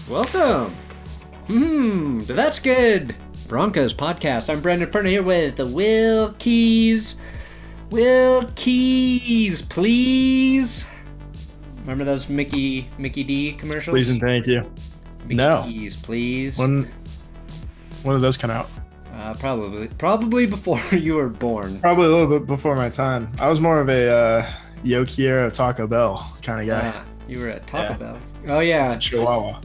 Welcome to That's Good Broncos podcast. I'm Brendan Perna here with Will Keys. Will Keys, please. Remember those Mickey D commercials? Please and thank you. Mickey Keys, please. When did those come out? Probably before you were born. Probably a little bit before my time. I was more of a Yo Quiero Taco Bell kind of guy. You were at Taco Bell. Oh yeah. Chihuahua.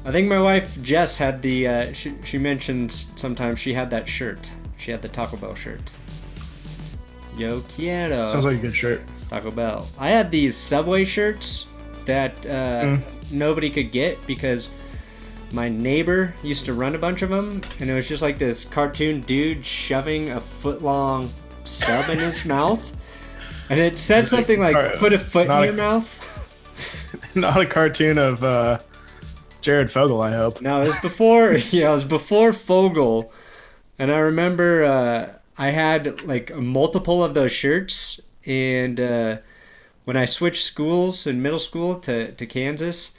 I think my wife Jess had the. She mentioned sometimes she had that shirt. She had the Taco Bell shirt. Yo quiero. Sounds like a good shirt. Taco Bell. I had these Subway shirts that nobody could get because my neighbor used to run a bunch of them, and it was just like this cartoon dude shoving a foot-long sub in his mouth, and it said something like "Put a foot in your mouth." Not a cartoon of Jared Fogle, I hope. No, it was before. Yeah, it was before Fogle, and I remember I had like multiple of those shirts, and when I switched schools in middle school to Kansas,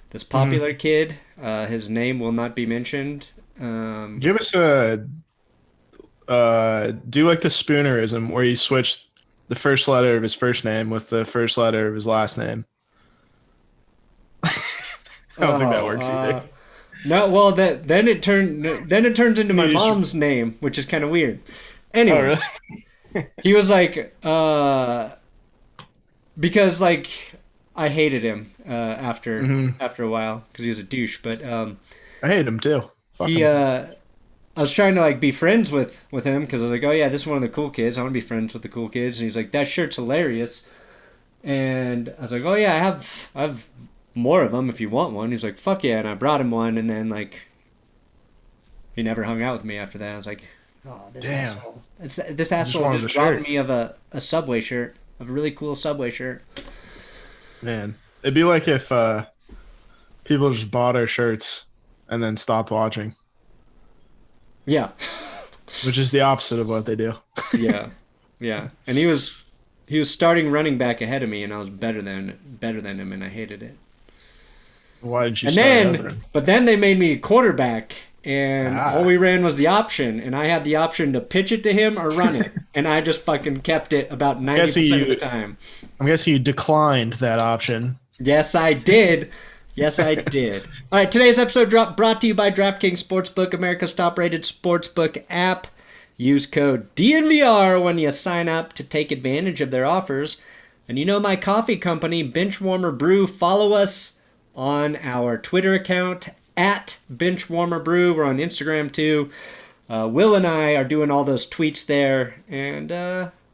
this popular kid, his name will not be mentioned. Give us a do like the Spoonerism where you switch the first letter of his first name with the first letter of his last name. I don't think that works either. No, well, then it turns into my mom's name, which is kind of weird. Anyway, really? He was like, because like I hated him after a while because he was a douche. But I hate him too. Fuck he, him. I was trying to like be friends with him because I was like, oh yeah, this is one of the cool kids. I want to be friends with the cool kids. And he's like, that shirt's hilarious. And I was like, oh yeah, I have more of them if you want one. He's like, fuck yeah. And I brought him one, and then like he never hung out with me after that. I was like, oh, this asshole. This asshole just robbed me of a Subway shirt, of a really cool Subway shirt. Man, it'd be like if people just bought our shirts and then stopped watching. Yeah. Which is the opposite of what they do. Yeah. And he was starting running back ahead of me, and I was better than him, and I hated it. Why did you start over? But then they made me a quarterback, and all we ran was the option, and I had the option to pitch it to him or run it, and I just fucking kept it about 90% of the time. I'm guessing you declined that option. Yes, I did. All right, today's episode brought to you by DraftKings Sportsbook, America's top-rated sportsbook app. Use code DNVR when you sign up to take advantage of their offers. And you know my coffee company, Benchwarmer Brew. Follow us on our Twitter account, @BenchwarmerBrew. We're on Instagram, too. Will and I are doing all those tweets there. And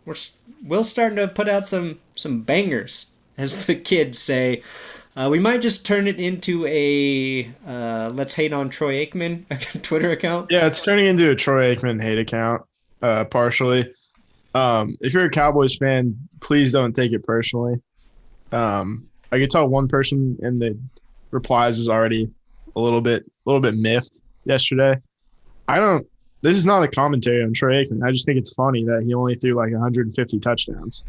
we're starting to put out some bangers, as the kids say. We might just turn it into a Let's Hate on Troy Aikman Twitter account. Yeah, it's turning into a Troy Aikman hate account, partially. If you're a Cowboys fan, please don't take it personally. I could tell one person in the replies is already a little bit miffed yesterday. This is not a commentary on Troy Aikman. I just think it's funny that he only threw like 150 touchdowns.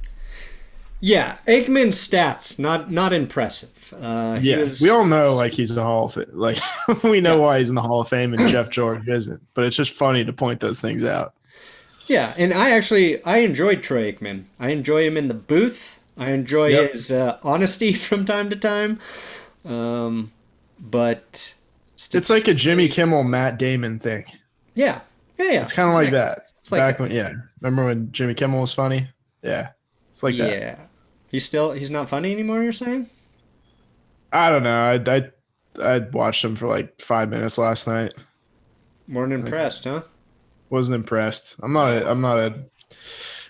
Yeah, Aikman's stats not impressive. We all know like he's a Hall of Fame. Like we know why he's in the Hall of Fame and Jeff George isn't. But it's just funny to point those things out. Yeah, and I enjoyed Troy Aikman. I enjoy him in the booth. I enjoy his honesty from time to time. But it's like a Jimmy Kimmel, Matt Damon thing. Yeah. It's kind of like that. It's like remember when Jimmy Kimmel was funny? Yeah. It's like that. Yeah. He's not funny anymore, you're saying? I don't know. I watched him for like 5 minutes last night. Weren't impressed, huh? Wasn't impressed. I'm a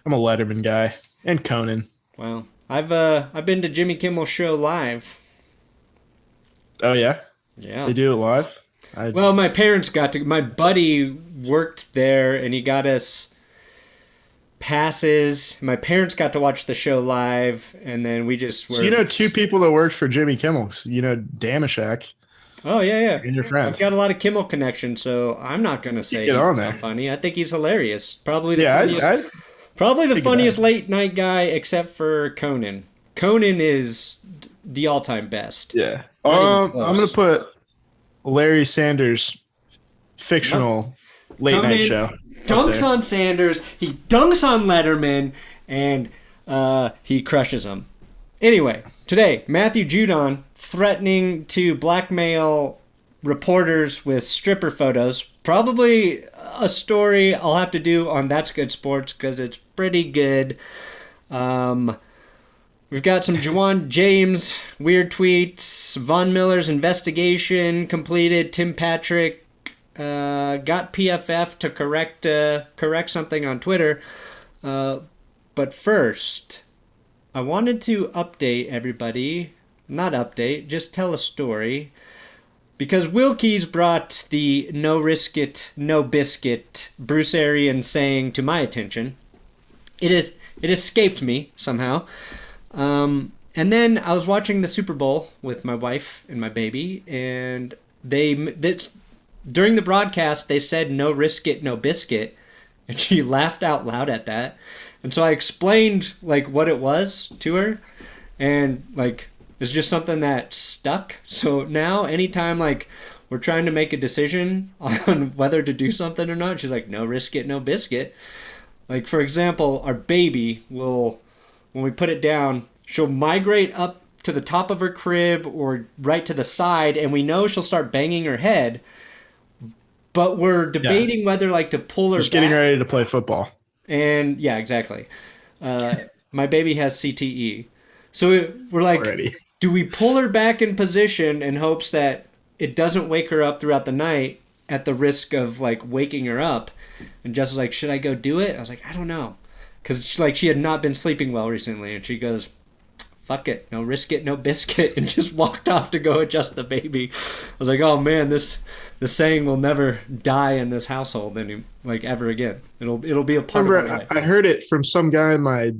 Letterman guy. And Conan. Well, I've been to Jimmy Kimmel's show live. Oh yeah? Yeah. They do it live? Well, my parents my buddy worked there, and he got us passes. My parents got to watch the show live, and then we just were... So two people that worked for Jimmy Kimmel. Damashek. Oh, yeah. And your friend. I've got a lot of Kimmel connection, so I'm not going to say he's not funny. I think he's hilarious. Probably the funniest late night guy, except for Conan. Conan is the all-time best. Yeah. I'm gonna put Larry Sanders fictional late night show. Dunks on Sanders. He dunks on Letterman, and he crushes him. Anyway, today, Matthew Judon threatening to blackmail reporters with stripper photos. Probably a story I'll have to do on That's Good Sports because it's pretty good. We've got some Juwan James weird tweets. Von Miller's investigation completed. Tim Patrick got PFF to correct something on Twitter. But first, I wanted to update everybody. Not update, just tell a story. Because Wilkie's brought the no risk it, no biscuit Bruce Arians saying to my attention. It escaped me somehow. And then I was watching the Super Bowl with my wife and my baby, and during the broadcast they said no risk it, no biscuit, and she laughed out loud at that. And so I explained like what it was to her, and like it's just something that stuck. So now anytime like we're trying to make a decision on whether to do something or not, she's like, no risk it, no biscuit. Like, for example, our baby will, when we put it down, she'll migrate up to the top of her crib or right to the side, and we know she'll start banging her head. But we're debating whether like to pull her Just back. Getting ready to play football. And yeah, exactly. My baby has CTE. So we're like, already. Do we pull her back in position in hopes that it doesn't wake her up throughout the night at the risk of like waking her up? And Jess was like, should I go do it? I was like, I don't know. Because she had not been sleeping well recently. And she goes, fuck it. No risk it, no biscuit. And just walked off to go adjust the baby. I was like, oh man, this saying will never die in this household ever again. It'll be a part of my life. I heard it from some guy in my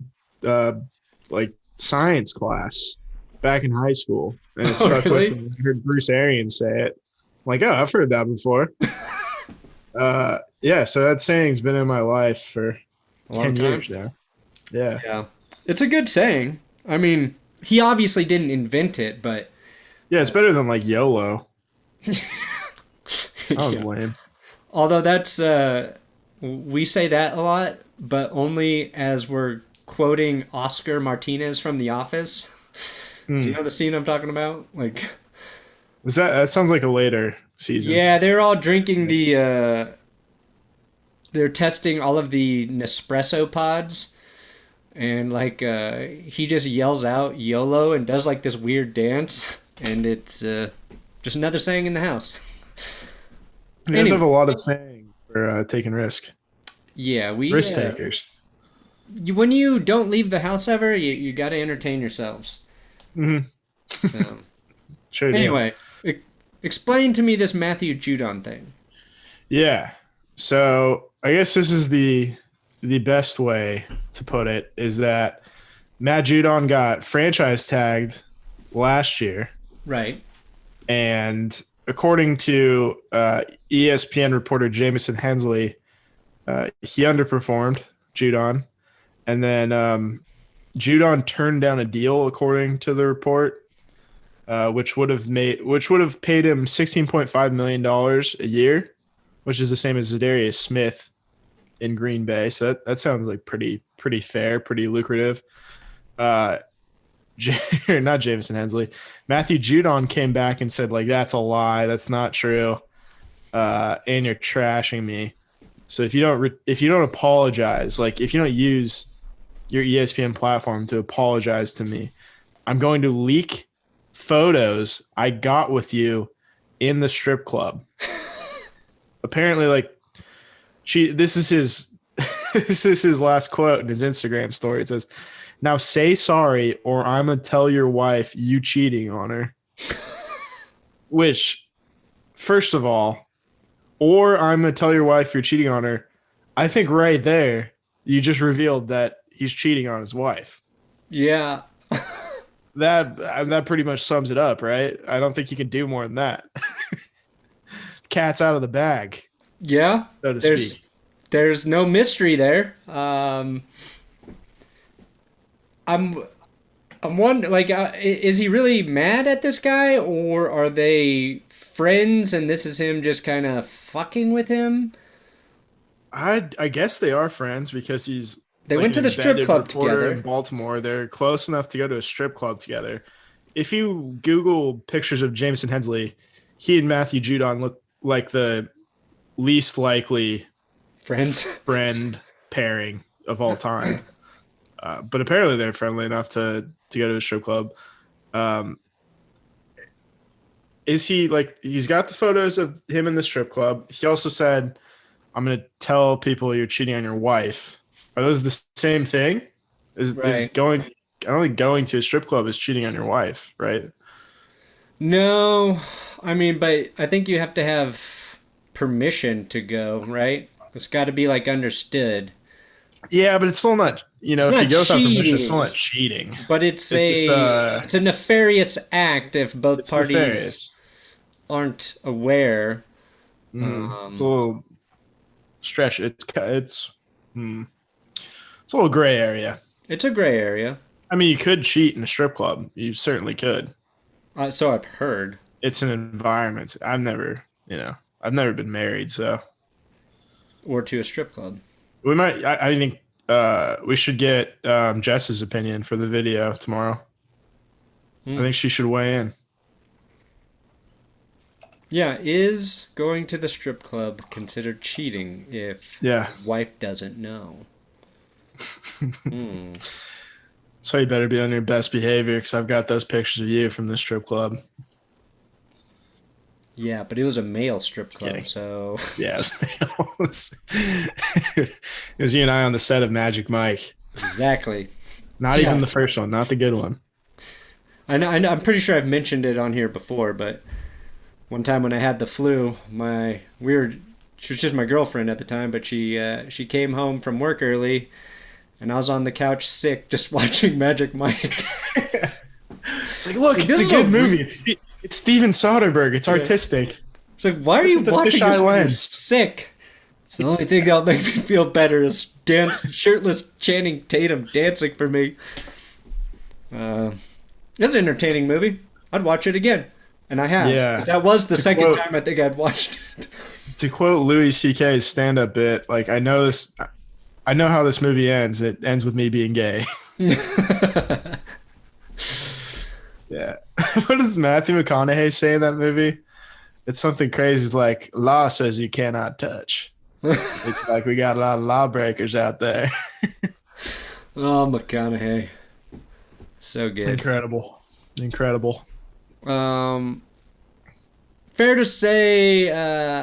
science class back in high school. And it stuck with me. I heard Bruce Arians say it. I'm like, oh, I've heard that before. Yeah, so that saying's been in my life for 10 years now. Yeah. Yeah. It's a good saying. I mean, he obviously didn't invent it, but... Yeah, it's better than, like, YOLO. That was lame. Although that's... we say that a lot, but only as we're quoting Oscar Martinez from The Office. Do you know the scene I'm talking about? Like... That sounds like a later season. Yeah, they're all drinking the... they're testing all of the Nespresso pods, and like he just yells out YOLO and does like this weird dance, and it's just another saying in the house. You guys have a lot of saying for taking risk. Yeah, risk takers. When you don't leave the house ever, you got to entertain yourselves. Mm-hmm. So. Sure. Anyway, explain to me this Matthew Judon thing. Yeah. So I guess this is the best way to put it, is that Matt Judon got franchise tagged last year. Right. And according to ESPN reporter Jamison Hensley, he underperformed Judon. And then Judon turned down a deal, according to the report, which would have paid him $16.5 million a year, which is the same as Zadarius Smith in Green Bay. So that sounds like pretty fair, pretty lucrative. Not Jamison Hensley. Matthew Judon came back and said, like, that's a lie. That's not true. And you're trashing me. So if you don't apologize, like if you don't use your ESPN platform to apologize to me, I'm going to leak photos I got with you in the strip club. Apparently, like, this is his last quote in his Instagram story. It says, "Now say sorry, or I'm gonna tell your wife you cheating on her." Which, first of all, or I'm gonna tell your wife you're cheating on her. I think right there you just revealed that he's cheating on his wife. Yeah. That pretty much sums it up, right? I don't think you can do more than that. Cat's out of the bag. Yeah. So to speak. There's no mystery there. I'm I'm wondering, like, is he really mad at this guy, or are they friends and this is him just kind of fucking with him? I guess they are friends because he's They like went an to the strip embedded club reporter in together. Baltimore. They're close enough to go to a strip club together. If you Google pictures of Jameson Hensley, he and Matthew Judon look like the least likely Friends. friend pairing of all time. But apparently they're friendly enough to go to a strip club. Um, is he like he's got the photos of him in the strip club? He also said, "I'm going to tell people you're cheating on your wife." Are those the same thing? Is Right. going? I don't think going to a strip club is cheating on your wife, right? No, I mean, but I think you have to have permission to go, right? It's got to be like understood. Yeah, but it's still not. It's If not you go without permission, it's still cheating, not cheating. but it's It's just it's a nefarious act if both it's parties nefarious. aren't aware. It's a little stretch. It's a little gray area. It's a gray area. I mean, you could cheat in a strip club. You certainly could. So I've heard. It's an environment. I've never been married, so Or to a strip club. we might. I think we should get Jess's opinion for the video tomorrow. I think she should weigh in. Yeah, is going to the strip club considered cheating if Yeah. wife doesn't know? So you better be on your best behavior because I've got those pictures of you from the strip club. Yeah, but it was a male strip club, Kidding. so Yeah, it was you and I on the set of Magic Mike. exactly. Not Yeah. even the first one, not the good one. I know. I'm pretty sure I've mentioned it on here before, but one time when I had the flu, she was just my girlfriend at the time, but she came home from work early, and I was on the couch sick, just watching Magic Mike. It's like, look, Like, it's this a is good movie. It's Steven Soderbergh. It's artistic. It's like, why are you The watching fisheye this when you're lens. sick? It's the only thing that'll make me feel better is shirtless Channing Tatum dancing for me. It's an entertaining movie. I'd watch it again. And I have. Yeah. That was the second quote- time I think I'd watched it. To quote Louis C.K.'s stand-up bit, like I know how this movie ends. It ends with me being gay. Yeah. What does Matthew McConaughey say in that movie? It's something crazy. It's like, law says you cannot touch. It's like we got a lot of lawbreakers out there. Oh, McConaughey. So good. Incredible. Fair to say,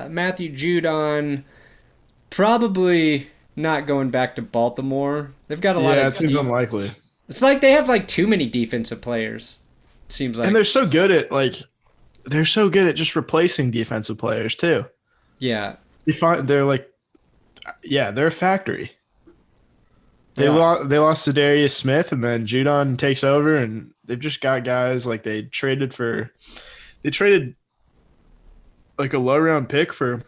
Matthew Judon probably not going back to Baltimore. They've got a lot Yeah, of. it seems unlikely. It's like they have like too many defensive players. It seems like. And they're so good at just replacing defensive players too. Yeah. They're a factory. They Yeah. they lost to Darius Smith, and then Judon takes over, and they've just got guys like they traded like a low round pick for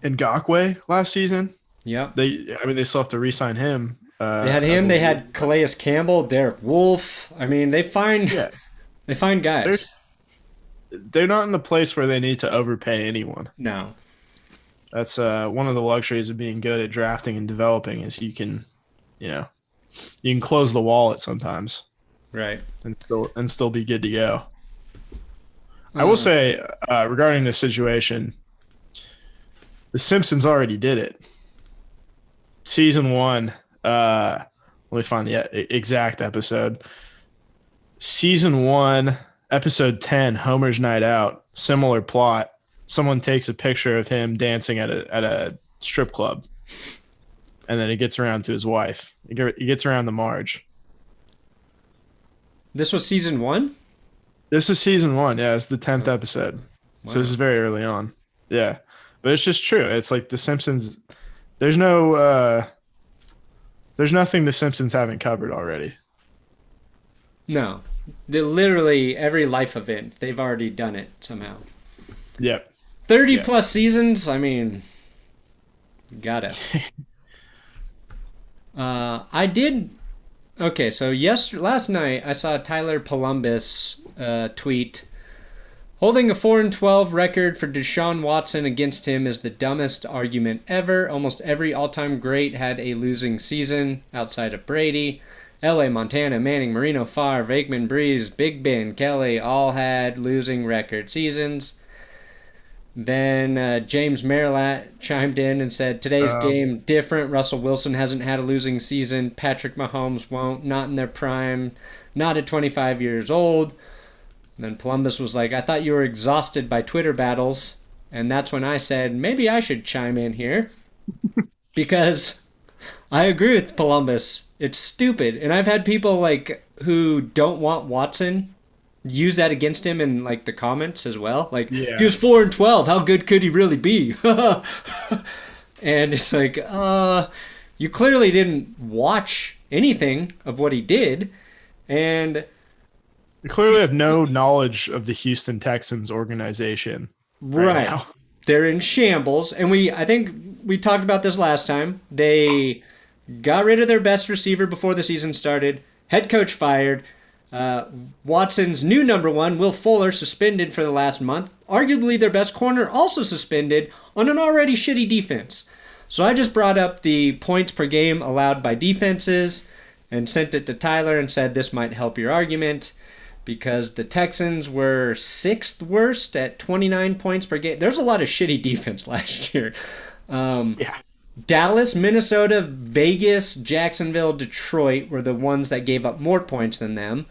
Ngakoue last season. Yep. They still have to re-sign him. They had him. They had Calais Campbell, Derek Wolfe. I mean, they find guys. They're not in a place where they need to overpay anyone. No. That's one of the luxuries of being good at drafting and developing is you can close the wallet sometimes Right. and still be good to go. I will say regarding this situation, the Simpsons already did it. Season 1, let me find the exact episode. Season 1, episode 10, Homer's Night Out. Similar plot. Someone takes a picture of him dancing at a strip club, and then he gets around to his wife. He gets around to Marge. This was season 1? This is season 1. Yeah, it's the 10th episode. Wow. So this is very early on. Yeah, but it's just true. It's like the Simpsons. There's nothing the Simpsons haven't covered already. No. Literally every life event, they've already done it somehow. Yep. 30 Yeah. plus seasons, I mean, got it. I did Okay, so last night I saw Tyler Columbus tweet. Holding a 4-12 record for Deshaun Watson against him is the dumbest argument ever. Almost every all-time great had a losing season outside of Brady. LA, Montana, Manning, Marino, Favre, Aikman, Breeze, Big Ben, Kelly all had losing record seasons. Then James Merrillat chimed in and said, today's game different. Russell Wilson hasn't had a losing season. Patrick Mahomes won't. Not in their prime. Not at 25 years old. And then Columbus was like, I thought you were exhausted by Twitter battles. And that's when I said, maybe I should chime in here. Because I agree with Columbus. It's stupid. And I've had people like who don't want Watson use that against him in like the comments as well. Like, Yeah. he was 4-12. How good could he really be? And it's like, you clearly didn't watch anything of what he did. And We clearly have no knowledge of the Houston Texans organization right now. They're in shambles. And I think we talked about this last time. They got rid of their best receiver before the season started. Head coach fired. Watson's new number one, Will Fuller, suspended for the last month. Arguably their best corner also suspended on an already shitty defense. So I just brought up the points per game allowed by defenses and sent it to Tyler and said this might help your argument because the Texans were 6th worst at 29 points per game. There's a lot of shitty defense last year. Yeah. Dallas, Minnesota, Vegas, Jacksonville, Detroit were the ones that gave up more points than them.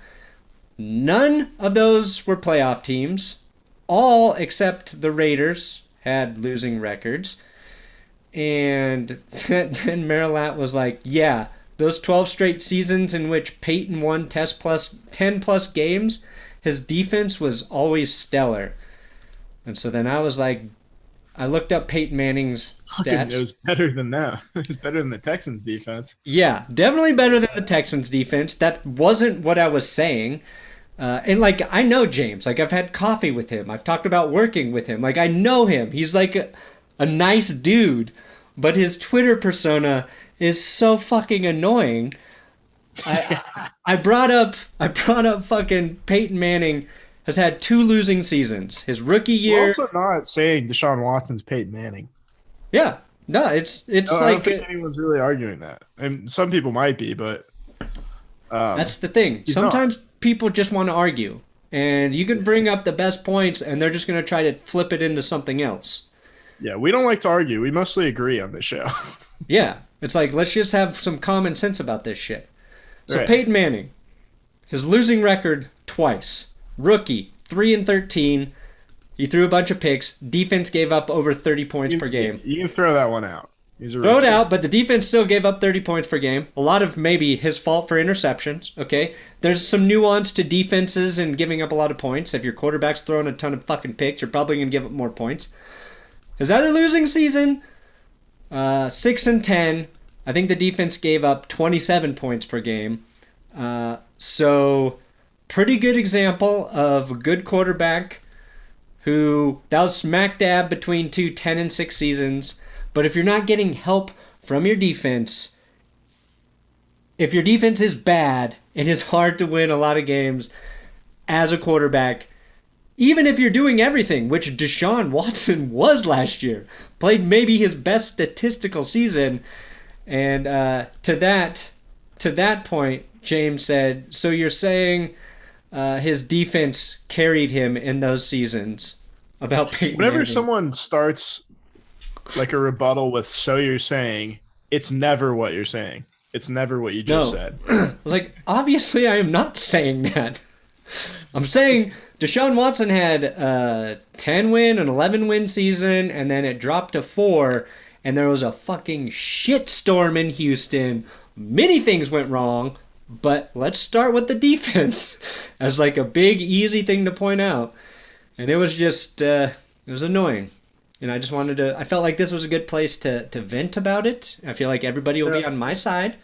None of those were playoff teams. All except the Raiders had losing records. And then Merrillat was like, yeah, those 12 straight seasons in which Peyton won 10 plus games, his defense was always stellar. And so then I was like, I looked up Peyton Manning's stats. It was better than that. It was better than the Texans defense. Yeah, definitely better than the Texans defense. That wasn't what I was saying. And like, I know James. Like, I've had coffee with him. I've talked about working with him. Like, I know him. He's like a nice dude. But his Twitter persona is so fucking annoying. I brought up fucking Peyton Manning has had 2 losing seasons. His rookie year. We're also not saying Deshaun Watson's Peyton Manning. Yeah. No, it's I like don't think anyone's really arguing that. And some people might be, but that's the thing. Sometimes people just want to argue, and you can bring up the best points, and they're just going to try to flip it into something else. Yeah, we don't like to argue. We mostly agree on this show. Yeah, it's like let's just have some common sense about this shit. So Right. Peyton Manning, his losing record twice. Rookie 3-13. He threw a bunch of picks. Defense gave up over 30 points per game. You can throw that one out. He's a Throw it rookie. out, but the defense still gave up 30 points per game. A lot of maybe his fault for interceptions, okay? There's some nuance to defenses and giving up a lot of points. If your quarterback's throwing a ton of fucking picks, you're probably going to give up more points. His other losing season, 6-10. I think the defense gave up 27 points per game. So, pretty good example of a good quarterback who, that was smack dab between 2 10-6 seasons. But if you're not getting help from your defense, if your defense is bad, it is hard to win a lot of games as a quarterback. Even if you're doing everything, which Deshaun Watson was last year, played maybe his best statistical season. And to that point, James said, so you're saying his defense carried him in those seasons about Peyton Whenever Manning. someone starts like a rebuttal with "so you're saying," it's never what you're saying. It's never what you just said. I was like, obviously I am not saying that. I'm saying Deshaun Watson had a 10-win, an 11-win season, and then it dropped to 4, and there was a fucking shitstorm in Houston. Many things went wrong, but let's start with the defense as like a big, easy thing to point out. And it was just, it was annoying. And I just wanted to, I felt like this was a good place to vent about it. I feel like everybody will be on my side.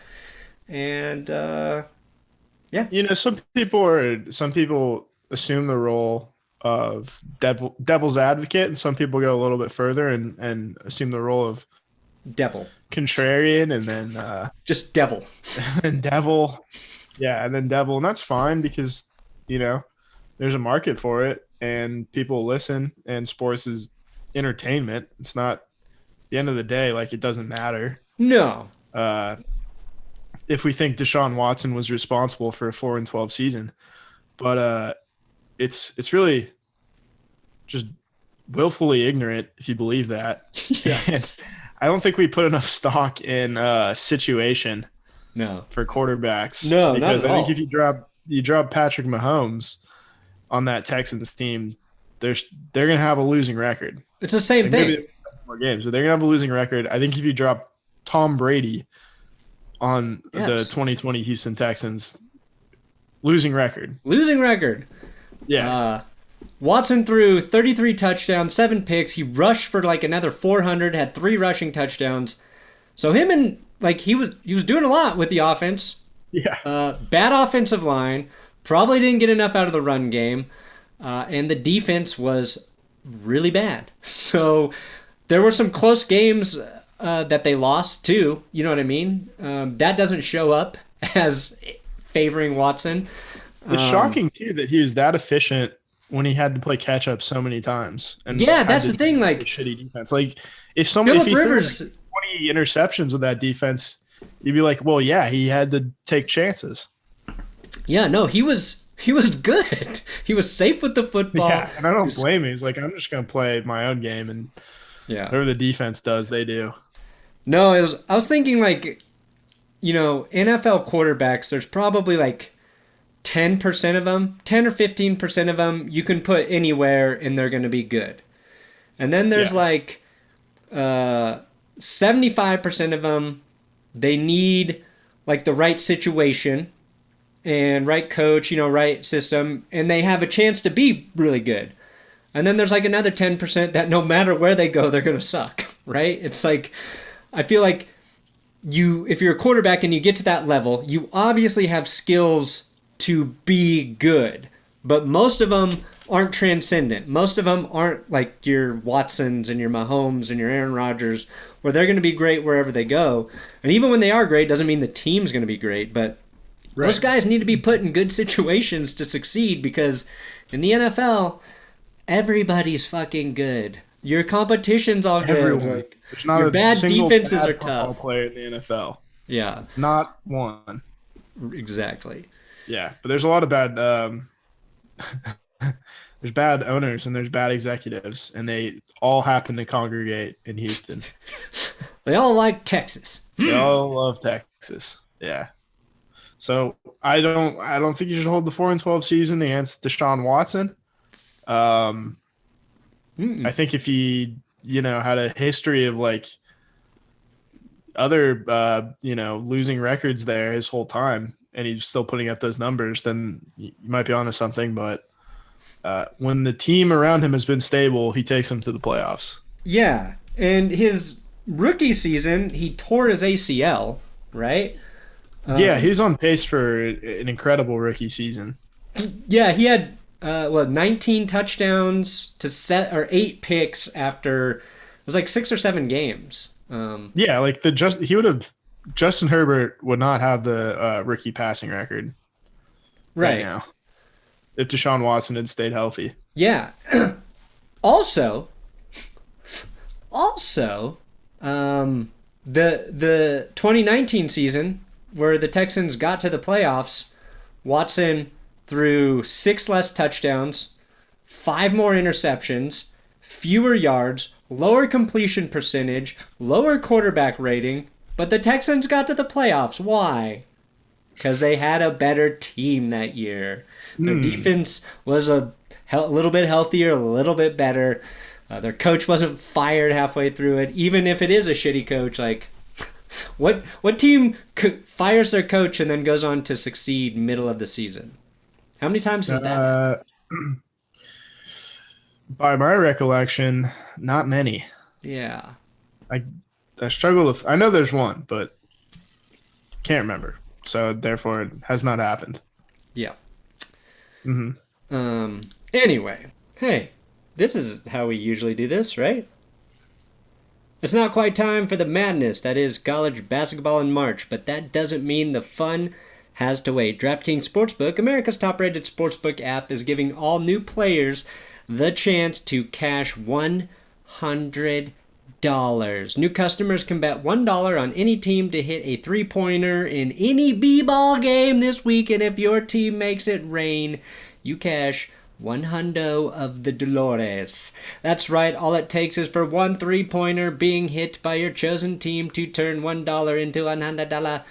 And, yeah. You know, some people assume the role of devil's advocate, and some people go a little bit further and assume the role of Devil. contrarian, and then Just devil. and devil. Yeah, and then Devil, and that's fine because you know there's a market for it and people listen, and sports is entertainment. It's not at the end of the day, like it doesn't matter. No. Uh, if we think Deshaun Watson was responsible for a 4-12 season, but it's really just willfully ignorant if you believe that. Yeah. And I don't think we put enough stock in situation No. for quarterbacks. No, because not at I think all. if you drop Patrick Mahomes on that Texans team, they're gonna have a losing record. It's the same Like thing. maybe more games, but they're gonna have a losing record. I think if you drop Tom Brady on the Yes. 2020 Houston Texans, losing record. Losing record. Yeah. Watson threw 33 touchdowns, 7 picks. He rushed for like another 400, had 3 rushing touchdowns. So him and like he was doing a lot with the offense. Yeah. Bad offensive line. Probably didn't get enough out of the run game. And the defense was really bad. So there were some close games that they lost too. You know what I mean? That doesn't show up as favoring Watson. It's shocking too that he was that efficient when he had to play catch up so many times. And Yeah, had that's to the thing. do Like shitty defense. Like if Phillip he threw Rivers, like 20 interceptions with that defense, you'd be like, well, yeah, he had to take chances. yeah, no, he was good. He was safe with the football. Yeah, and I don't blame him. He's like, I'm just gonna play my own game, and Yeah. whatever the defense does, they do. No, I was thinking like, you know, NFL quarterbacks, there's probably like 10% of them, 10 or 15% of them you can put anywhere and they're going to be good. And then there's like 75% of them, they need like the right situation and right coach, you know, right system, and they have a chance to be really good. And then there's like another 10% that no matter where they go, they're going to suck, right? It's like, I feel like if you're a quarterback and you get to that level, you obviously have skills to be good, but most of them aren't transcendent. Most of them aren't like your Watsons and your Mahomes and your Aaron Rodgers, where they're going to be great wherever they go. And even when they are great, doesn't mean the team's going to be great, but those guys need to be put in good situations to succeed, because in the NFL, everybody's fucking good. Your competition's all good. Everyone. Like, There's not your a bad single defenses bad are football tough. player in the NFL. Yeah, Not one. exactly. Yeah, but there's a lot of bad. There's bad owners and there's bad executives, and they all happen to congregate in Houston. They all like Texas. They all love Texas. Yeah. So I don't think you should hold the 4-12 season against Deshaun Watson. I think if he, had a history of like other, losing records there his whole time, and he's still putting up those numbers, then you might be onto something. But when the team around him has been stable, he takes them to the playoffs. Yeah, and his rookie season, he tore his ACL, right? Yeah, he was on pace for an incredible rookie season. Yeah, he had 19 touchdowns to 8 picks after it was like 6 or 7 games. Yeah, like Justin Herbert would not have the rookie passing record right now if Deshaun Watson had stayed healthy. Yeah. Also, the 2019 season where the Texans got to the playoffs, Watson threw 6 less touchdowns, 5 more interceptions, fewer yards, lower completion percentage, lower quarterback rating, but the Texans got to the playoffs. Why? Because they had a better team that year. Their defense was a little bit healthier, a little bit better. Their coach wasn't fired halfway through it. Even if it is a shitty coach, like what team fires their coach and then goes on to succeed middle of the season? How many times has that happened? By my recollection, not many. Yeah. I struggle with. I know there's one, but can't remember. So therefore, it has not happened. Yeah. Mm-hmm. Anyway, hey, this is how we usually do this, right? It's not quite time for the madness that is college basketball in March, but that doesn't mean the fun has to wait. DraftKings Sportsbook, America's top-rated sportsbook app, is giving all new players the chance to cash $100. New customers can bet $1 on any team to hit a three-pointer in any b-ball game this week, and if your team makes it rain, you cash $100 of the Dolores. That's right, all it takes is for one three-pointer being hit by your chosen team to turn $1 into $100.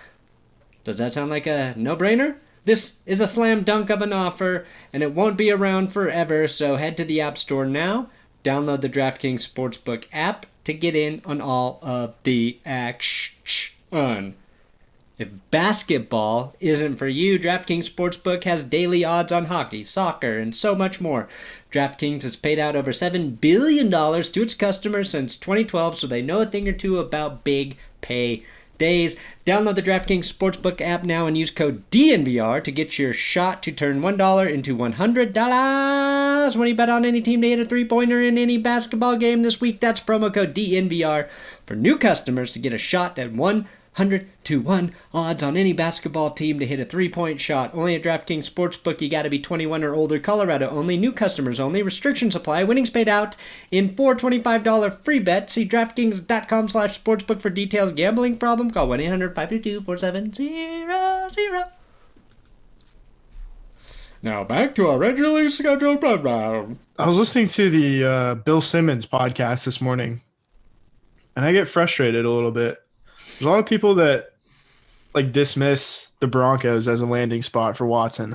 Does that sound like a no-brainer? This is a slam dunk of an offer, and it won't be around forever, so head to the App Store now, download the DraftKings Sportsbook app to get in on all of the action. If basketball isn't for you, DraftKings Sportsbook has daily odds on hockey, soccer, and so much more. DraftKings has paid out over $7 billion to its customers since 2012, so they know a thing or two about big pay days. Download the DraftKings Sportsbook app now and use code DNVR to get your shot to turn $1 into $100 when you bet on any team to hit a three-pointer in any basketball game this week. That's promo code DNVR for new customers to get a shot at 100-1 odds on any basketball team to hit a three-point shot. Only at DraftKings Sportsbook. You got to be 21 or older. Colorado only. New customers only. Restrictions apply. Winnings paid out in $4 $25 free bet. See DraftKings.com/sportsbook for details. Gambling problem? Call 1-800-522-4700. Now back to our regularly scheduled program. I was listening to the Bill Simmons podcast this morning, and I get frustrated a little bit. There's a lot of people that like dismiss the Broncos as a landing spot for Watson.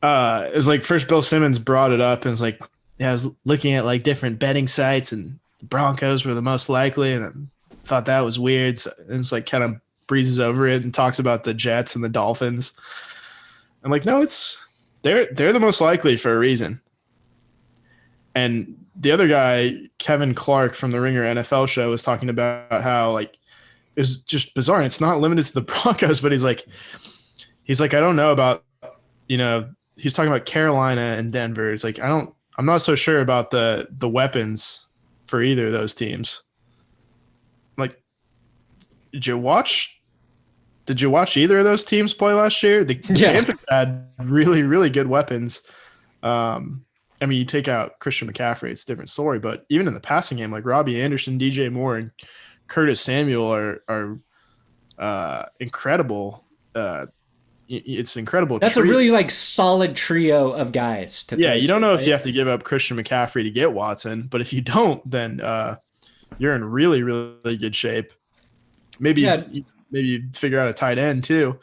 It's like first Bill Simmons brought it up and was like, yeah, I was looking at like different betting sites and the Broncos were the most likely, and I thought that was weird. So, and it's like kind of breezes over it and talks about the Jets and the Dolphins. I'm like, no, they're the most likely for a reason. And the other guy, Kevin Clark from the Ringer NFL show, was talking about how like is just bizarre. And it's not limited to the Broncos, but he's like, I don't know about, he's talking about Carolina and Denver. It's like, I'm not so sure about the weapons for either of those teams. Like, did you watch either of those teams play last year? The Panthers had really, really good weapons. I mean, you take out Christian McCaffrey, it's a different story, but even in the passing game, like Robbie Anderson, DJ Moore, and Curtis Samuel are incredible. It's incredible. That's a really like solid trio of guys. You don't know if you have to give up Christian McCaffrey to get Watson, but if you don't, then you're in really, really good shape. Maybe you figure out a tight end too.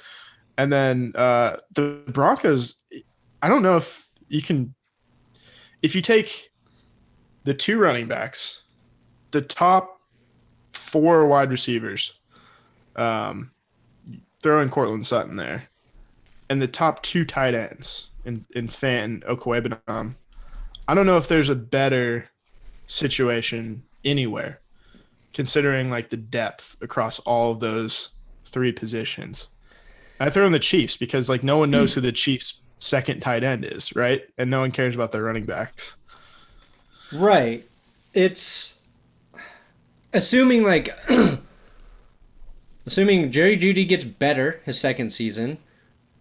And then the Broncos, I don't know if you can – if you take the two running backs, the top – 4 wide receivers, throw in Cortland Sutton there, and the top 2 tight ends in Fant and Okwuegbunam. I don't know if there's a better situation anywhere, considering like the depth across all of those 3 positions. I throw in the Chiefs because like no one knows who the Chiefs' second tight end is, right? And no one cares about their running backs. Right. It's assuming Jerry Jeudy gets better his second season,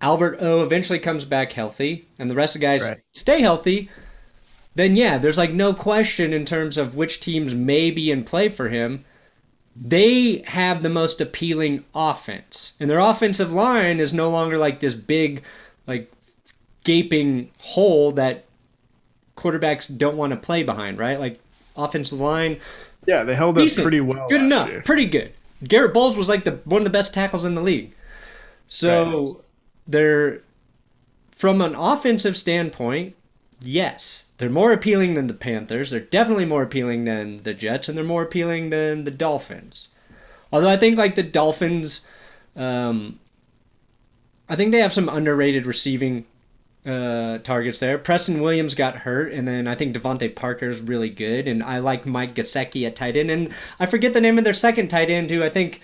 Albert O eventually comes back healthy, and the rest of the guys stay healthy, then there's like no question in terms of which teams may be in play for him. They have the most appealing offense, and their offensive line is no longer like this big, like gaping hole that quarterbacks don't want to play behind, right? Like offensive line. Yeah, they held up pretty well. Good enough. Year. Pretty good. Garrett Bowles was like one of the best tackles in the league. So they're, from an offensive standpoint, yes, they're more appealing than the Panthers. They're definitely more appealing than the Jets, and they're more appealing than the Dolphins. Although I think like the Dolphins, I think they have some underrated receiving targets there. Preston Williams got hurt, and then I think Devontae Parker's really good, and I like Mike Gesicki at tight end, and I forget the name of their second tight end who I think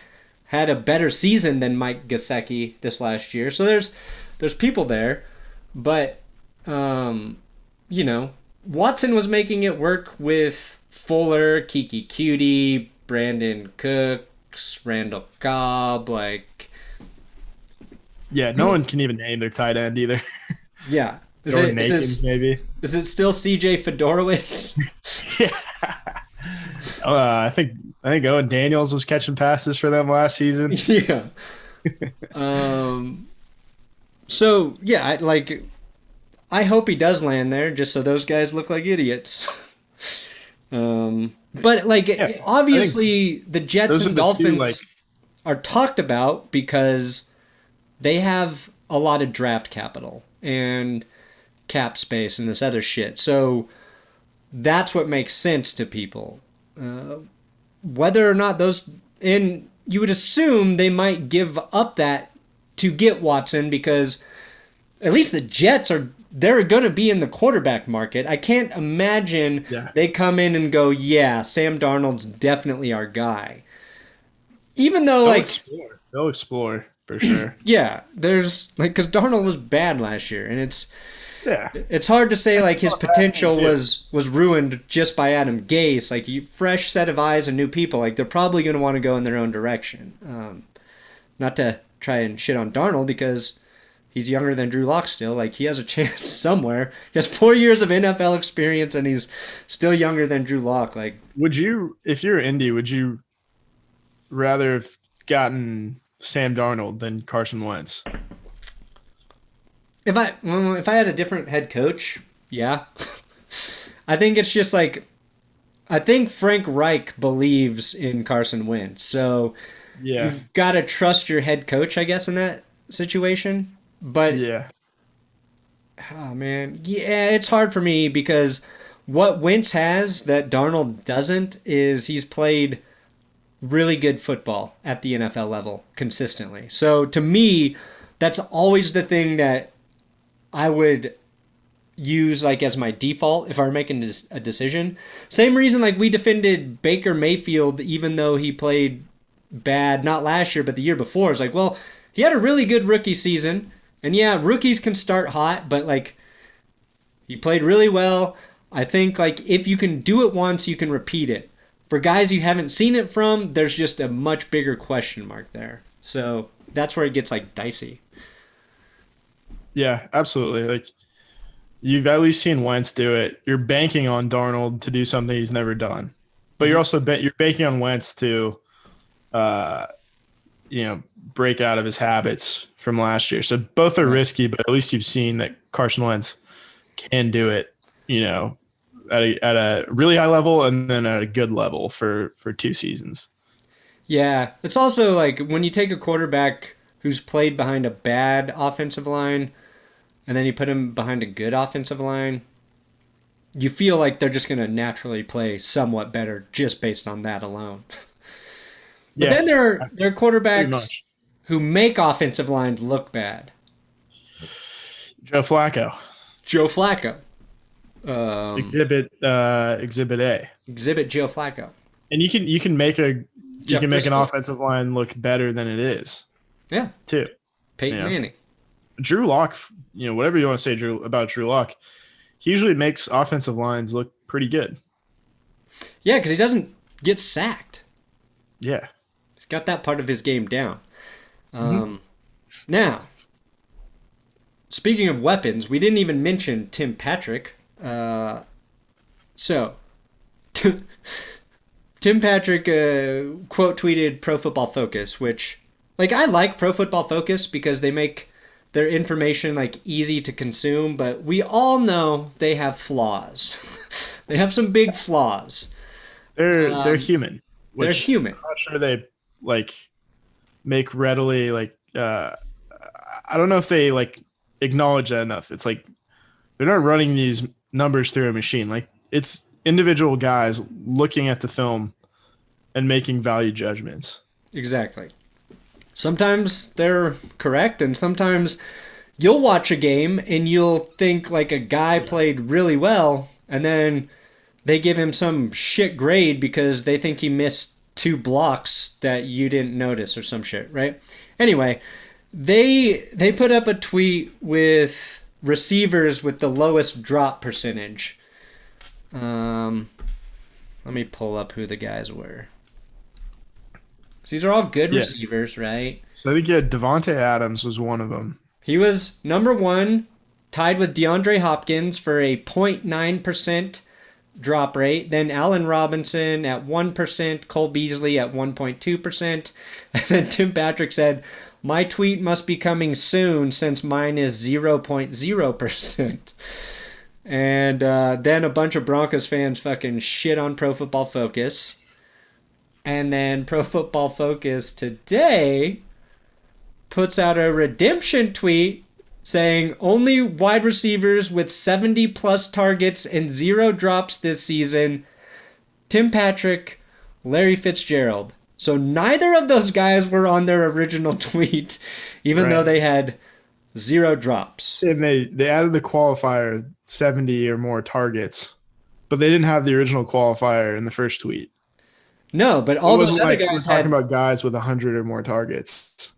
had a better season than Mike Gesicki this last year. So there's people there, but Watson was making it work with Fuller, Kiki Cutie, Brandon Cooks, Randall Cobb, like Yeah, no one can even name their tight end either. Yeah. Jordan Akins, maybe. Is it still CJ Fedorowicz? Yeah. I think Owen Daniels was catching passes for them last season. Yeah. So yeah, I hope he does land there, just so those guys look like idiots. But obviously the Jets and Dolphins are talked about because they have a lot of draft capital and cap space and this other shit. So that's what makes sense to people. Whether or not you would assume they might give up that to get Watson, because at least the Jets they're going to be in the quarterback market. I can't imagine they come in and go, yeah, Sam Darnold's definitely our guy. Even though they'll explore for sure. Yeah, there's because Darnold was bad last year, and it's hard to say his potential was ruined just by Adam Gase. Fresh set of eyes and new people, they're probably going to want to go in their own direction. Not to try and shit on Darnold because he's younger than Drew Lock still. He has a chance somewhere. He has 4 years of NFL experience, and he's still younger than Drew Lock. Would you, if you're Indy, would you rather have gotten Sam Darnold than Carson Wentz? If I had a different head coach, yeah. I think it's just I think Frank Reich believes in Carson Wentz. So you've got to trust your head coach, I guess, in that situation. But oh man, it's hard for me because what Wentz has that Darnold doesn't is he's played really good football at the NFL level consistently. So to me, that's always the thing that I would use as my default if I were making a decision. Same reason we defended Baker Mayfield even though he played bad, not last year but the year before. It's well, he had a really good rookie season, and yeah, rookies can start hot, but he played really well. I think if you can do it once, you can repeat it. For guys you haven't seen it from, there's just a much bigger question mark there. So that's where it gets dicey. Yeah, absolutely. You've at least seen Wentz do it. You're banking on Darnold to do something he's never done, but you're also you're banking on Wentz to, break out of his habits from last year. So both are risky, but at least you've seen that Carson Wentz can do it. At a really high level and then at a good level for 2 seasons. Yeah, it's also when you take a quarterback who's played behind a bad offensive line and then you put him behind a good offensive line, you feel they're just going to naturally play somewhat better just based on that alone. But then there are quarterbacks who make offensive lines look bad. Joe Flacco. Exhibit A. Exhibit Joe Flacco. And you can make an offensive line look better than it is. Yeah. Too. Peyton Manning. Drew Lock, whatever you want to say about Drew Lock, he usually makes offensive lines look pretty good. Yeah, because he doesn't get sacked. Yeah. He's got that part of his game down. Now, speaking of weapons, we didn't even mention Tim Patrick. So, Tim Patrick quote tweeted Pro Football Focus, which, I like Pro Football Focus because they make their information easy to consume, but we all know they have flaws. They have some big flaws. They're human. They're human. I'm not sure they make readily I don't know if they acknowledge that enough. It's they're not running these numbers through a machine. It's individual guys looking at the film and making value judgments. Exactly. Sometimes they're correct, and sometimes you'll watch a game and you'll think a guy played really well, and then they give him some shit grade because they think he missed 2 blocks that you didn't notice or some shit, right? Anyway, they put up a tweet with receivers with the lowest drop percentage. Let me pull up who the guys were. 'Cause these are all good Yeah. receivers, right? So I think Devontae Adams was one of them. He was number one, tied with DeAndre Hopkins for a 0.9% drop rate. Then Allen Robinson at 1%, Cole Beasley at 1.2%. And then Tim Patrick said, my tweet must be coming soon since mine is 0.0%. And then a bunch of Broncos fans fucking shit on Pro Football Focus. And then Pro Football Focus today puts out a redemption tweet saying only wide receivers with 70 plus targets and 0 drops this season, Tim Patrick, Larry Fitzgerald. So neither of those guys were on their original tweet, even though they had 0 drops. And they added the qualifier 70 or more targets, but they didn't have the original qualifier in the first tweet. No, but all those other guys talking about guys with 100 or more targets.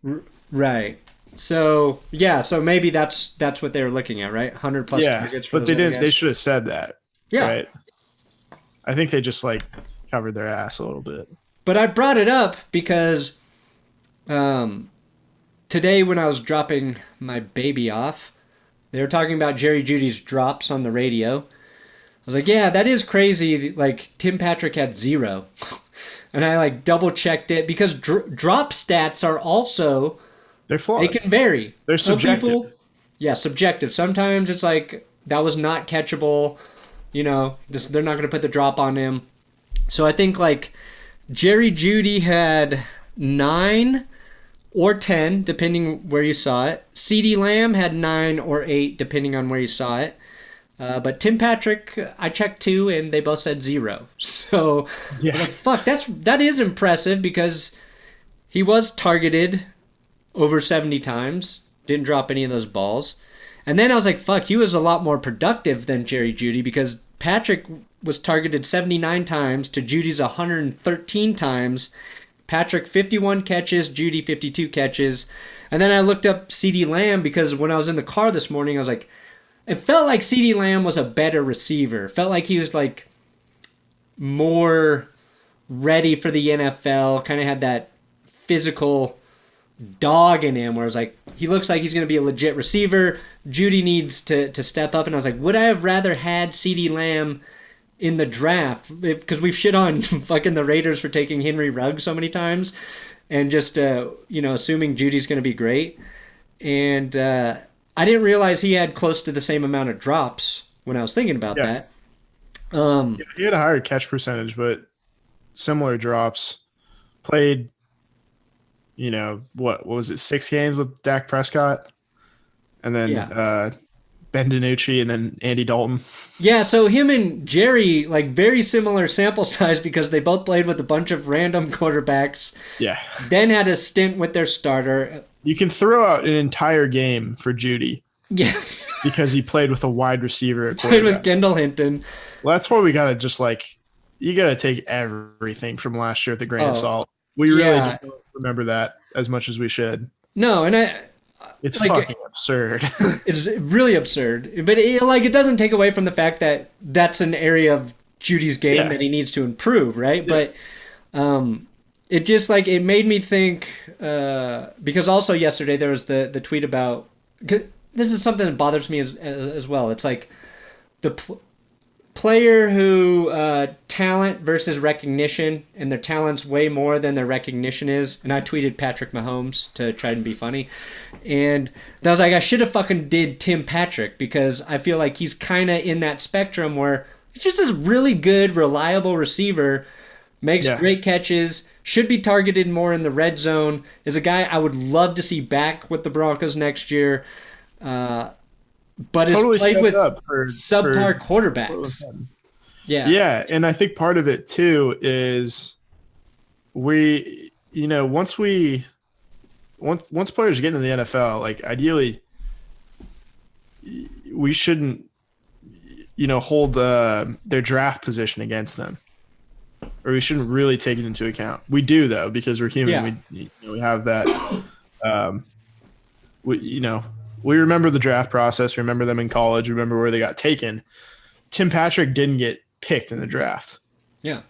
Right. So so maybe that's what they were looking at, right? 100 plus targets for but those they other didn't. guys. They should have said that. Yeah. Right? I think they just covered their ass a little bit. But I brought it up because today when I was dropping my baby off, they were talking about Jerry Jeudy's drops on the radio. I was like, yeah, that is crazy. Like, Tim Patrick had 0. And I double checked it because drop stats are also, they're flawed. they can vary. They're subjective. Subjective. Sometimes it's like that was not catchable. They're not going to put the drop on him. So I think Jerry Jeudy had 9 or 10, depending where you saw it. CeeDee Lamb had 9 or 8, depending on where you saw it. But Tim Patrick, I checked 2, and they both said 0. So I was like, fuck, that is impressive because he was targeted over 70 times. Didn't drop any of those balls. And then I was like, fuck, he was a lot more productive than Jerry Jeudy because Patrick was targeted 79 times to Judy's 113 times. Patrick 51 catches, Jeudy 52 catches. And then I looked up CeeDee Lamb because when I was in the car this morning, I was like, it felt like CeeDee Lamb was a better receiver. It felt like he was more ready for the NFL, kind of had that physical dog in him where it's he looks like he's going to be a legit receiver. Jeudy needs to step up. And I was like, would I have rather had CeeDee Lamb in the draft? Because we've shit on fucking the Raiders for taking Henry Ruggs so many times and just, assuming Judy's going to be great. And I didn't realize he had close to the same amount of drops when I was thinking about that. He had a higher catch percentage, but similar drops. Played, what was it, 6 games with Dak Prescott? And then Ben DiNucci and then Andy Dalton. Yeah, so him and Jerry, very similar sample size because they both played with a bunch of random quarterbacks. Yeah. Then had a stint with their starter. You can throw out an entire game for Jeudy. Yeah. Because he played with a wide receiver at quarterback. Played with Kendall Hinton. Well, that's why we got to just you got to take everything from last year with a grain of salt. We really just don't remember that as much as we should. No, and it's fucking absurd. It's really absurd. But it doesn't take away from the fact that that's an area of Judy's game that he needs to improve, right? Yeah. But it just it made me think because also yesterday there was the tweet about this is something that bothers me as well. It's the player who talent versus recognition, and their talent's way more than their recognition is. And I tweeted Patrick Mahomes to try and be funny, and I was like, I should have fucking did Tim Patrick because I feel like he's kind of in that spectrum where he's just this really good, reliable receiver, makes great catches, should be targeted more in the red zone, is a guy I would love to see back with the Broncos next year. But totally is played with subpar quarterbacks. Yeah, and I think part of it too is once players get into the NFL, ideally we shouldn't hold their draft position against them, or we shouldn't really take it into account. We do though because we're human. Yeah. We have that. We remember the draft process, remember them in college, remember where they got taken. Tim Patrick didn't get picked in the draft. Yeah.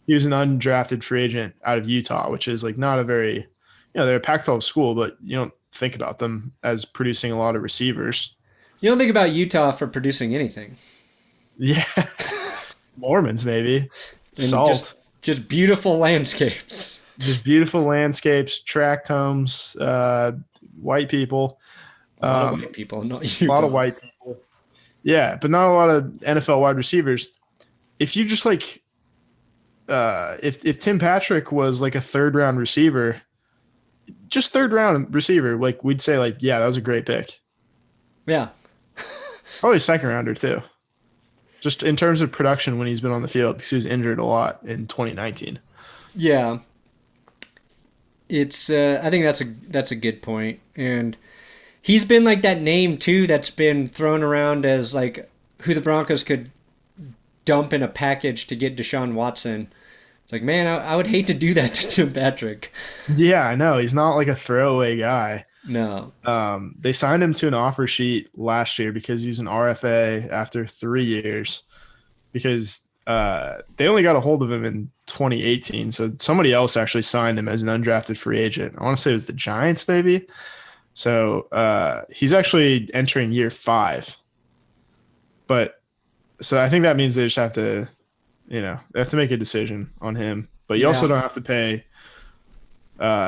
He was an undrafted free agent out of Utah, which is like not a very, they're a Pac-12 school, but you don't think about them as producing a lot of receivers. You don't think about Utah for producing anything. Yeah. Mormons, maybe. And Salt. Just beautiful landscapes. Just beautiful landscapes, tract homes, white people. A lot of white people, not Utah. A lot of white people. Yeah, but not a lot of NFL wide receivers. If you just like, if Tim Patrick was like a third-round receiver, just third-round receiver, like we'd say like, yeah, that was a great pick. Yeah. Probably second-rounder too. Just in terms of production when he's been on the field, because he was injured a lot in 2019. Yeah. It's I think that's a good point. And he's been like that name too that's been thrown around as like who the Broncos could dump in a package to get Deshaun Watson. It's like, man, I would hate to do that to Tim Patrick. Yeah, I know. He's not like a throwaway guy. No. They signed him to an offer sheet last year because he's an RFA after 3 years because they only got a hold of him in 2018. So somebody else actually signed him as an undrafted free agent. I want to say it was the Giants, maybe. So he's actually entering year 5. But so I think that means they just have to, they have to make a decision on him. But you also don't have to pay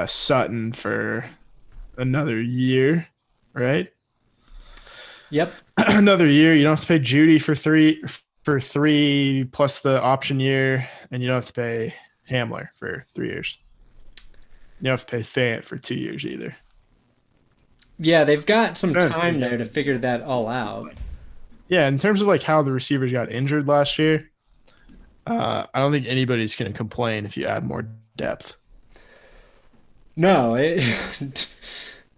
Sutton for another year, right? Yep. Another year. You don't have to pay Jeudy for three plus the option year, and you don't have to pay Hamler for 3 years. You don't have to pay Fant for 2 years either. Yeah, they've got some time there to figure that all out. Yeah, in terms of like how the receivers got injured last year, I don't think anybody's going to complain if you add more depth. No,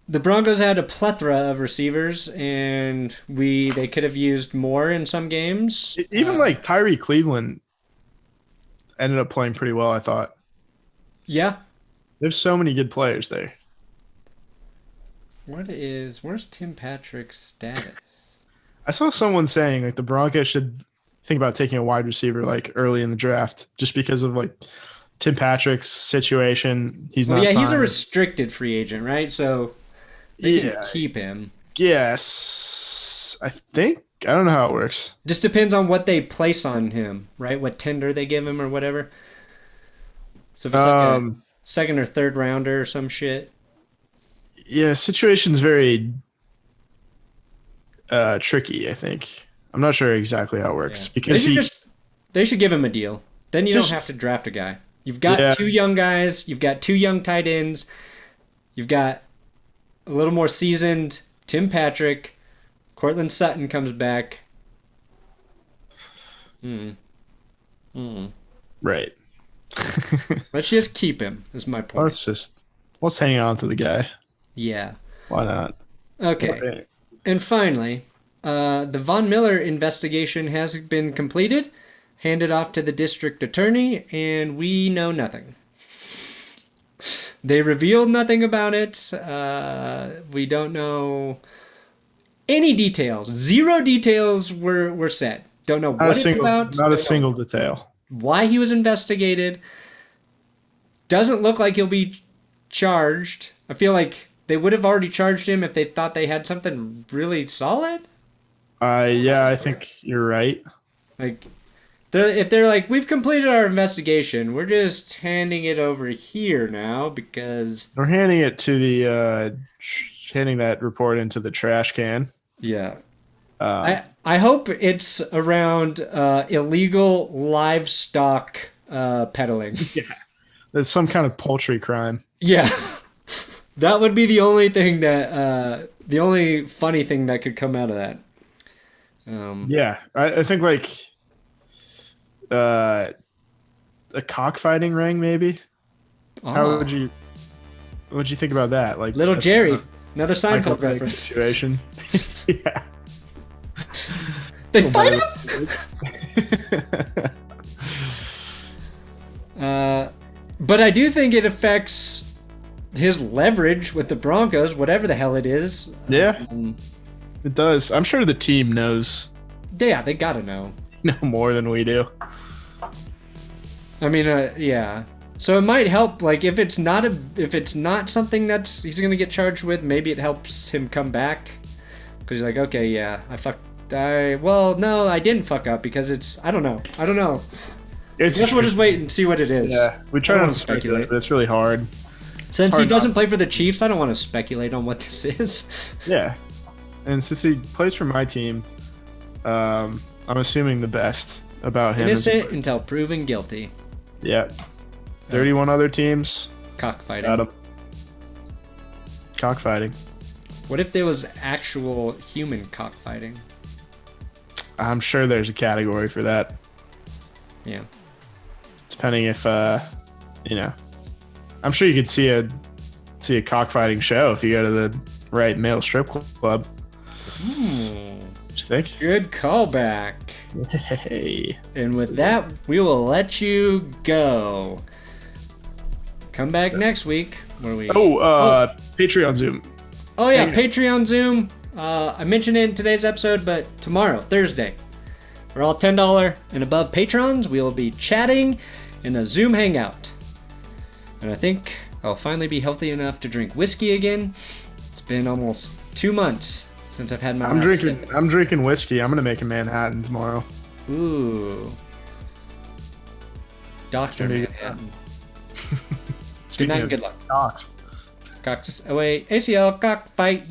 the Broncos had a plethora of receivers, and they could have used more in some games. Even like Tyree Cleveland ended up playing pretty well, I thought. Yeah. There's so many good players there. Where's Tim Patrick's status? I saw someone saying like the Broncos should think about taking a wide receiver like early in the draft just because of like Tim Patrick's situation. He's not signed. He's a restricted free agent, right? So they can keep him. Yes. I don't know how it works. Just depends on what they place on him, right? What tender they give him or whatever. So if it's like a second or third rounder or some shit. Yeah, situation's very tricky, I think. I'm not sure exactly how it works. Yeah. Because they should give him a deal. Then you don't have to draft a guy. You've got 2 young guys. You've got 2 young tight ends. You've got a little more seasoned Tim Patrick. Cortland Sutton comes back. Right. Let's just keep him, is my point. Let's hang on to the guy. Yeah. Why not? Okay. And finally, the Von Miller investigation has been completed, handed off to the district attorney, and we know nothing. They revealed nothing about it. We don't know any details. 0 details were said. Don't know what it's about. Not a single detail. Why he was investigated. Doesn't look like he'll be charged. I feel like they would have already charged him if they thought they had something really solid. Yeah, I think you're right. Like, if they're like, we've completed our investigation, we're just handing it over here now because we're handing it to the handing that report into the trash can. Yeah. I hope it's around illegal livestock peddling. Yeah. There's some kind of poultry crime. Yeah. That would be the only thing that the only funny thing that could come out of that. Yeah, I think like a cockfighting ring, maybe. Oh. How would you think about that? Like Little Jerry, another Seinfeld reference situation. Yeah. They fight him. But I do think it affects his leverage with the Broncos, whatever the hell it is. Yeah, it does. I'm sure the team knows. Yeah, they gotta know. Know more than we do. I mean, yeah. So it might help, like, if it's not something that's he's gonna get charged with, maybe it helps him come back, because he's like, okay, yeah, well, no, I didn't fuck up because I don't know. I guess we'll just wait and see what it is. Yeah, we try not to speculate, but it's really hard. Since he doesn't play for the Chiefs, I don't want to speculate on what this is. Yeah, and since he plays for my team, I'm assuming the best about him. Innocent until proven guilty. Yeah. 31 other teams. Cockfighting. Got 'em. Cockfighting. What if there was actual human cockfighting? I'm sure there's a category for that. Yeah. Depending if, I'm sure you could see a cockfighting show if you go to the right male strip club. What you think? Good callback. Hey. And with that, we will let you go. Come back next week. What are we? Patreon Zoom. Oh yeah, Patreon Zoom. I mentioned it in today's episode, but tomorrow, Thursday, for all $10 and above patrons, we will be chatting in a Zoom hangout. And I think I'll finally be healthy enough to drink whiskey again. It's been almost 2 months since I've had my I'm last drinking. sip. I'm drinking whiskey. I'm gonna make a Manhattan tomorrow. Ooh. Dr. Gonna be Manhattan. Good night and good luck. Cox. Cox away. ACL cockfight.